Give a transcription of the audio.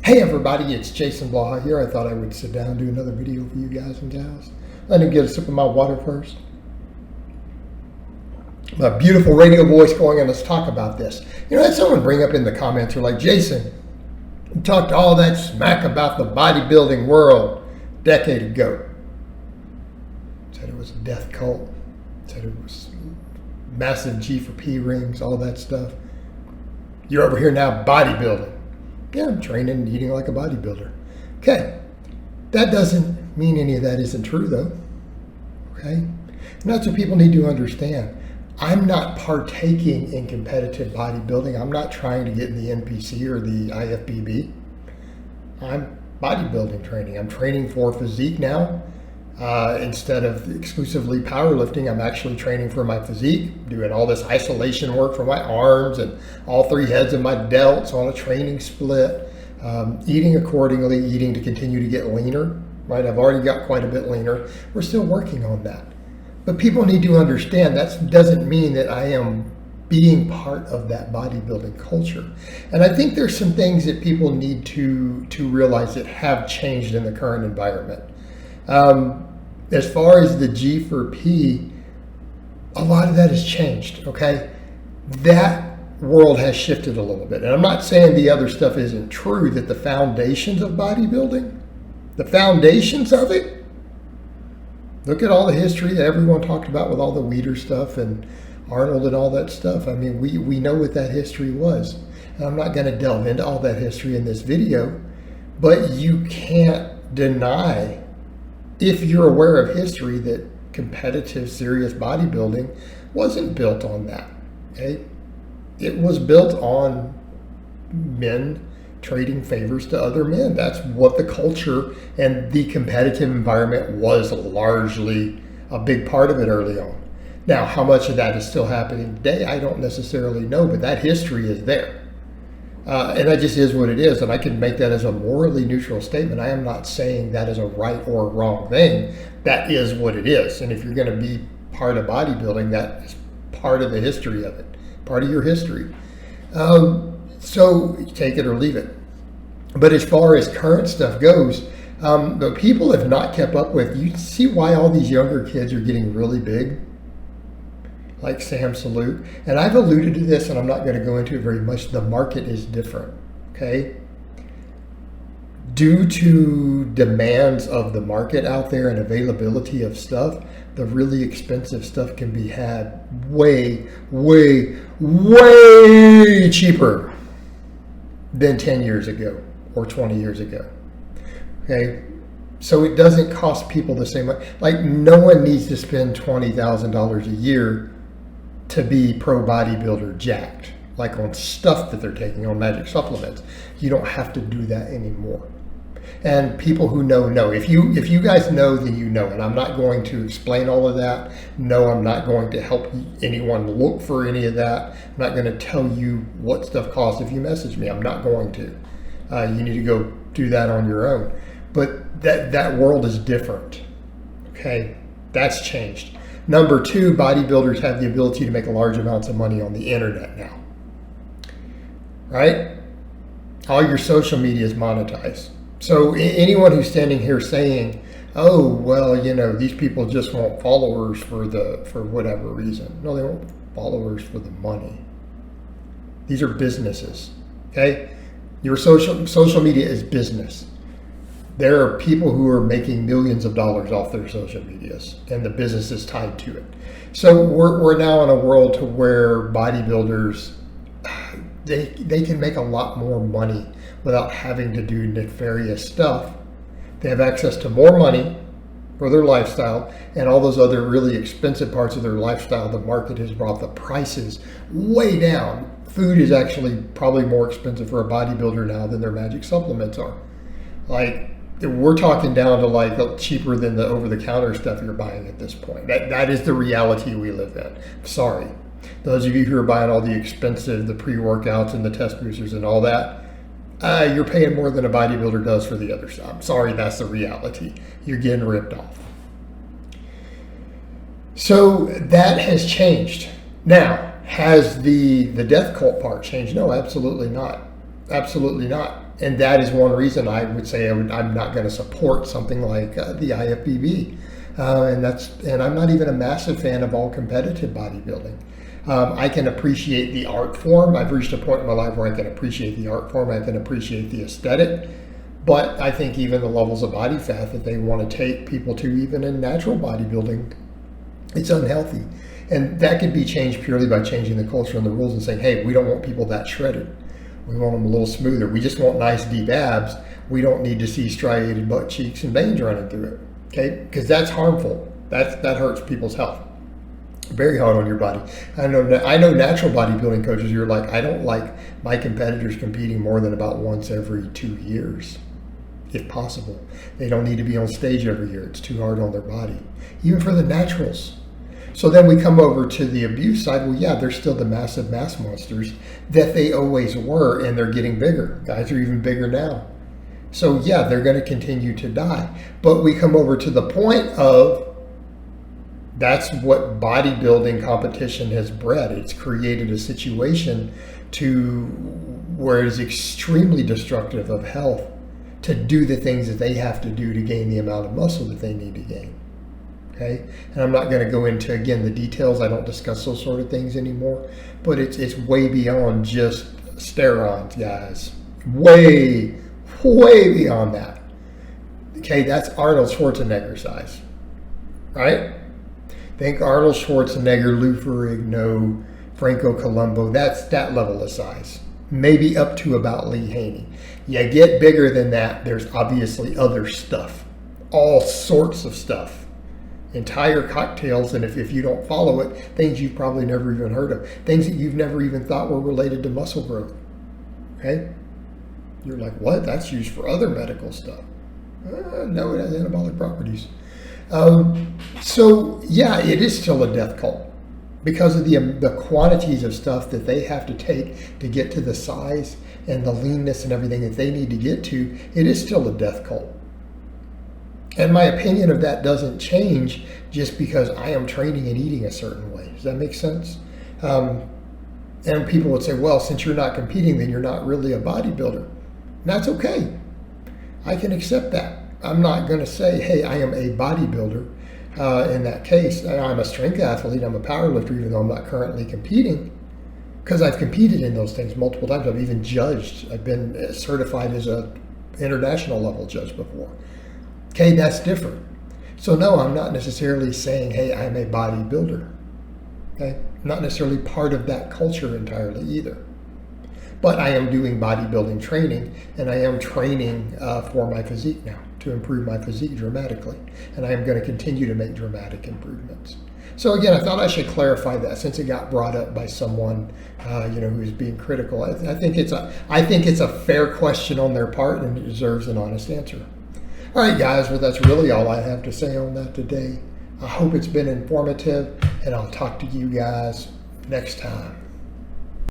Hey everybody, it's Jason Blaha here. I thought I would sit down and do another video for you guys and gals. Let me get a sip of my water first. My beautiful radio voice going on, let's talk about this. You know, I had someone bring up in the comments, they're like, Jason, you talked all that smack about the bodybuilding world a decade ago. Said it was a death cult. Said it was massive G for P rings, all that stuff. You're over here now bodybuilding. Yeah, I'm training and eating like a bodybuilder. Okay, that doesn't mean any of that isn't true though, okay? And that's what people need to understand. I'm not partaking in competitive bodybuilding. I'm not trying to get in the NPC or the IFBB. I'm bodybuilding training. I'm training for physique now. Instead of exclusively powerlifting, I'm actually training for my physique, doing all this isolation work for my arms and all three heads of my delts on a training split, eating accordingly, eating to continue to get leaner, right? I've already got quite a bit leaner. We're still working on that. But people need to understand that doesn't mean that I am being part of that bodybuilding culture. And I think there's some things that people need to realize that have changed in the current environment. As far as the G for P, a lot of that has changed, okay? That world has shifted a little bit. And I'm not saying the other stuff isn't true, that the foundations of bodybuilding, the foundations of it, look at all the history that everyone talked about with all the Weider stuff and Arnold and all that stuff. I mean, we know what that history was. And I'm not going to delve into all that history in this video, but you can't deny, if you're aware of history, that competitive, serious bodybuilding wasn't built on that, okay? It was built on men trading favors to other men. That's what the culture and the competitive environment was largely a big part of it early on. Now, how much of that is still happening today, I don't necessarily know, but that history is there. And that just is what it is, and I can make that as a morally neutral statement. I am not saying that is a right or wrong thing. That is what it is. And if you're going to be part of bodybuilding, that is part of the history of it, part of your history. So take it or leave it. But as far as current stuff goes, the people have not kept up with, you see why all these younger kids are getting really big? Like Sam Salute. And I've alluded to this, and I'm not going to go into it very much. The market is different, okay? Due to demands of the market out there and availability of stuff, the really expensive stuff can be had way, way, way cheaper than 10 years ago or 20 years ago, okay? So it doesn't cost people the same way. Like, no one needs to spend $20,000 a year to be pro bodybuilder jacked, like on stuff that they're taking, on magic supplements. You don't have to do that anymore. And people who know. If you guys know, then you know. And I'm not going to explain all of that. No, I'm not going to help anyone look for any of that. I'm not going to tell you what stuff costs if you message me. I'm not going to. You need to go do that on your own. But that world is different. Okay, that's changed. Number two, bodybuilders have the ability to make large amounts of money on the internet now, right? All your social media is monetized. So anyone who's standing here saying, oh, well, you know, these people just want followers for whatever reason. No, they want followers for the money. These are businesses, okay? Your social media is business. There are people who are making millions of dollars off their social medias, and the business is tied to it. So we're now in a world to where bodybuilders, they can make a lot more money without having to do nefarious stuff. They have access to more money for their lifestyle, and all those other really expensive parts of their lifestyle. The market has brought the prices way down. Food is actually probably more expensive for a bodybuilder now than their magic supplements are. Like, we're talking down to like cheaper than the over-the-counter stuff you're buying at this point. That is the reality we live in. Sorry. Those of you who are buying all the expensive, the pre-workouts and the test boosters and all that, you're paying more than a bodybuilder does for the other stuff. I'm sorry, that's the reality. You're getting ripped off. So that has changed. Now, has the death cult part changed? No, absolutely not. Absolutely not. And that is one reason I would say I'm not going to support something like the IFBB. And I'm not even a massive fan of all competitive bodybuilding. I can appreciate the art form. I've reached a point in my life where I can appreciate the art form. I can appreciate the aesthetic. But I think even the levels of body fat that they want to take people to, even in natural bodybuilding, it's unhealthy. And that could be changed purely by changing the culture and the rules and saying, hey, we don't want people that shredded. We want them a little smoother. We just want nice deep abs. We don't need to see striated butt cheeks and veins running through it. Okay? Because that's harmful. That hurts people's health. Very hard on your body. I know natural bodybuilding coaches who are like, I don't like my competitors competing more than about once every 2 years, if possible. They don't need to be on stage every year. It's too hard on their body. Even for the naturals. So then we come over to the abuse side. Well, yeah, they're still the massive mass monsters that they always were, and they're getting bigger. Guys are even bigger now. So yeah, they're going to continue to die. But we come over to the point of that's what bodybuilding competition has bred. It's created a situation to where it is extremely destructive of health to do the things that they have to do to gain the amount of muscle that they need to gain. Okay, and I'm not going to go into, again, the details. I don't discuss those sort of things anymore, but it's way beyond just steroids, guys. Way beyond that. Okay, that's Arnold Schwarzenegger size, right? Think Arnold Schwarzenegger, Lou Ferrigno, Franco Columbu. That's that level of size. Maybe up to about Lee Haney. You get bigger than that, there's obviously other stuff. All sorts of stuff. Entire cocktails, and if you don't follow it, things you've probably never even heard of. Things that you've never even thought were related to muscle growth. Okay? You're like, what? That's used for other medical stuff. No, it has anabolic properties. So, yeah, it is still a death cult because of the quantities of stuff that they have to take to get to the size and the leanness and everything that they need to get to. It is still a death cult. And my opinion of that doesn't change just because I am training and eating a certain way. Does that make sense? And people would say, well, since you're not competing, then you're not really a bodybuilder. And that's okay. I can accept that. I'm not going to say, hey, I am a bodybuilder. In that case, I'm a strength athlete. I'm a powerlifter, even though I'm not currently competing. Because I've competed in those things multiple times. I've even judged. I've been certified as an international level judge before. Okay, that's different. So no, I'm not necessarily saying, hey, I'm a bodybuilder. Okay, not necessarily part of that culture entirely either. But I am doing bodybuilding training, and I am training for my physique now to improve my physique dramatically. And I am going to continue to make dramatic improvements. So again, I thought I should clarify that since it got brought up by someone, who's being critical. I think it's a fair question on their part, and it deserves an honest answer. All right, guys, well, that's really all I have to say on that today. I hope it's been informative, and I'll talk to you guys next time.